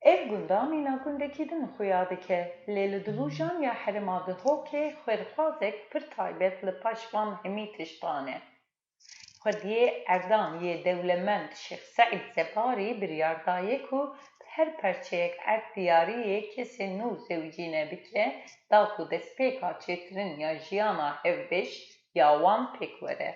Ev gunda mîna gundekî din xuya dike, lê li dilûjan ya herêma dihokê xwêrxwazek pir taybet li paş van hemî tiştan e. Xwediyê Erdal yê dewlemend Şêx Seîd Zebarî biryar daye ku her perçeyek erd diyariyê kesên nû zewicîne bike, da ku destpêka çêtirin ya jiyana hevbeş ya wan pêk were.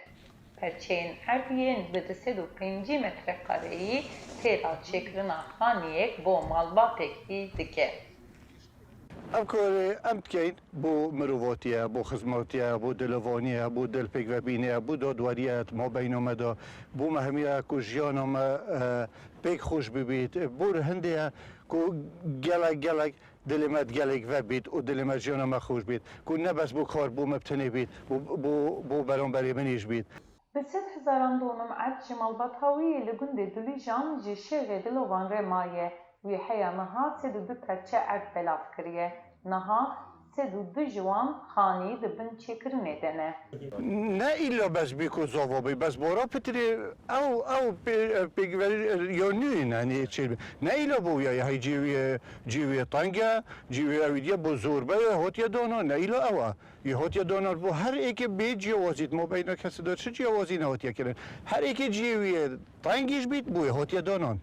Perçeyên erd yên bi 205 metrekareyî têra çêkirina xaniyek bo malbatekî dike. Ev karê em dikeyn bo mirovotiye, bo xizmetiye, bo dilivaniye, bo dilpêkvebîniye, bo dadweriye mabeyna me de, bo mehemiye ku jiyana me pêk xweş bibît, bo hindê ye ku gelek dilê me gelek vebît û dilê me jiyana me xweş bît, ku nebes bo kar bo me tinê bît, bo beramberê min îş bît. Bi sed hezaran donum erd ji malbata wî li gundê Dilûjan ji şêxê Dilovan re maye. Wî heya meha 32 perçe erd belav kiriye. Niha 32 ji wan xanî dibin çêkirinê de ne. Ne illa bes bî ku zava bî, bes bora pitirê ew pêkverî yanîn hani çêbî. Ne illa bo ya hey cîviye teng e, cîviye ew diye bo zorbe hotiye dana, ne illa ew e. Yê hotiye dana bo her êkê bê ciyawazît mabeyna kesî de çi ciyawazî ne hotiye kirin. Her êkê cîviye tengîş bît bû hotiye danan.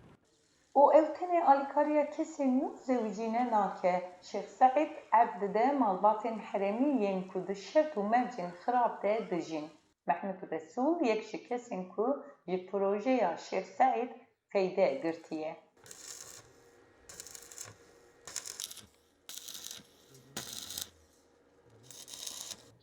û ew tenê alîkariya kesên nû zewicîne nake. Şêx Seîd erd dide malbatên herêmî yên ku di şert û mevcên xirab de dijîn. Mehmet Resûl yek ji kesên ku ji projeya Şêx Seîd feyde girtiye.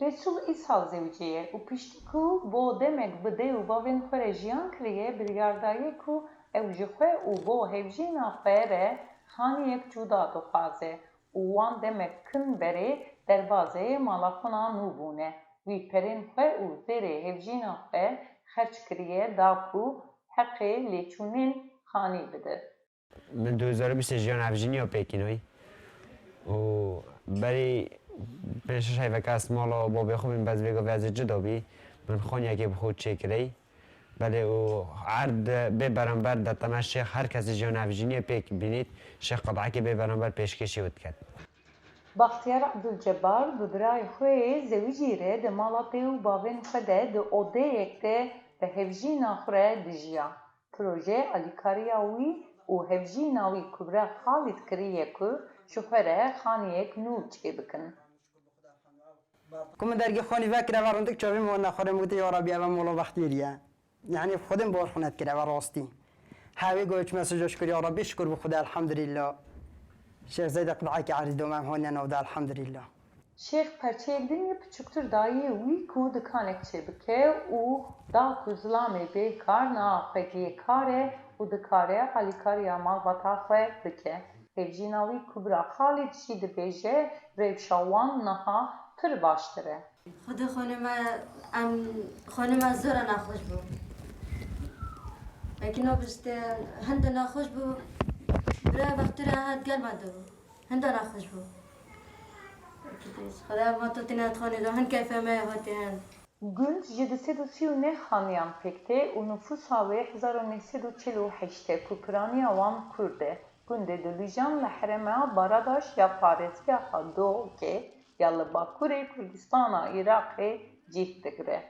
Resûl îsal zewicî ye û piştî ku bo demek bi dê û bavên xwe re jiyan kiriye, biryar daye ku ew ji xwe û bo hevjîna xwe re xaniyek cuda dixwaze û wan demek kin berê derbasê malaxwana nû bûne. Wî perên xwe û zêrê hevjîna xwe xerç kiriye da ku heqê lêçûnên xanî bide. Min 2020 jiyan hevjîniya pêkînoyî û berî pêş şeş heyveka mala bavê xwe min bez vêga vezê cida bî min xanyekê bi xwe çêkirey. Belê û erd bê beramber deteme şêx her kesî jiyan hevjîniya pêk bînît şêx qedehekê bê beramber pêşkêşî wê diket. Baxtiyar Abdulcebar bi birayê xwe zewicî re di mala dê û bavên xwe de di odeyek de bi hevjîna xwe re dijiya. Proje alîkariya wî û hevjîna wî Kubre Xalîd kiriye ku ji xwe re xaniyek nû çêbikin. Ku min dergî xwanî vekire ve rindik çavî min nexwerim gotiye ya Rabbi ev mola vextî ye. Yani xwedin bor xunet kire ve rastî. Hevî goç mesaj kir ya Rabbi şükür bi Xuda elhamdülillah. Şêx Zeyd qedehekê erî domem honiye navda elhamdülillah. Şêx perçeyek dinî piçûktir dayê wî ku dikanek çêbike û da ku zilamê bêkar na xwediyê kar e û dikare alîkariya malbata xwe bike. Hevjîna wî Kubra Xalîd jî dibêje rewşa wan niha pir baştir e. خدا خانم از زور نخوش بود اگه نبسته هند نخوش بود برای وقتی راحت گل مده بود هند نخوش بود خدا ما تو تینات خانه دو هند کیفه ما هاتی هند Gund ji 239 xaniyan pêkte û nüfusa wê 1948 ku piraniya wan Kurd e. Gundê Dilûjan li herêma Baradaş ya parêzgeha Duhokê ya li Bakurê Kurdistana Iraqê cih digire.